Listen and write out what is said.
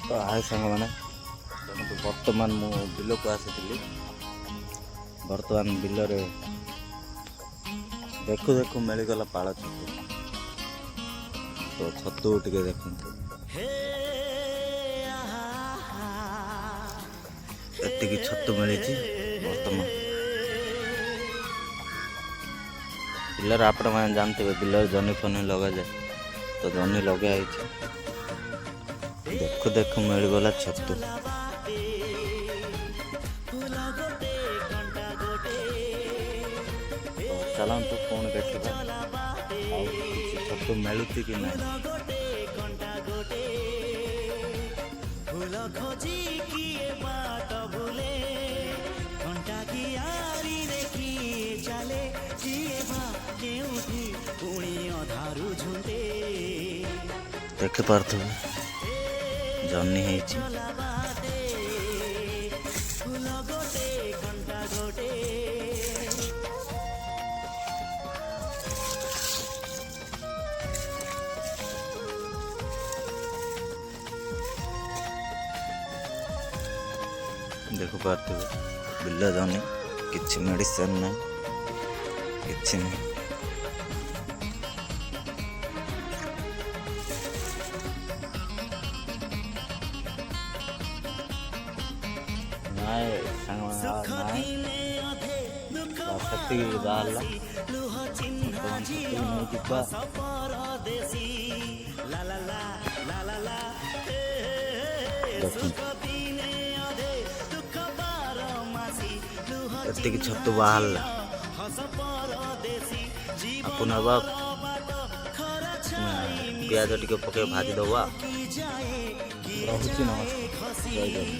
तो हाय सांग मैंने बर्तमान मु बिल को आसी बर्तमान बिल रे देखु देखु मिलगला पाଳ छतु तो छतु टिके देखु एतिकी छतु मिली बर्तमान बिलर आपण मैंने जानते बिलर जनी फनी लगा जाए तो जनी लगे देखु देखु मिलगला छतु चलतु कौन देखा छतु मिलुची कि ना देख पार्थ जर्नी है देख पार्थ बिल जर्नी किसी मेडिसिन ना किसी नहीं बाहर छतु बाहर अपन प्याज टिके पके भाजी दवा रहुची नमस्कार।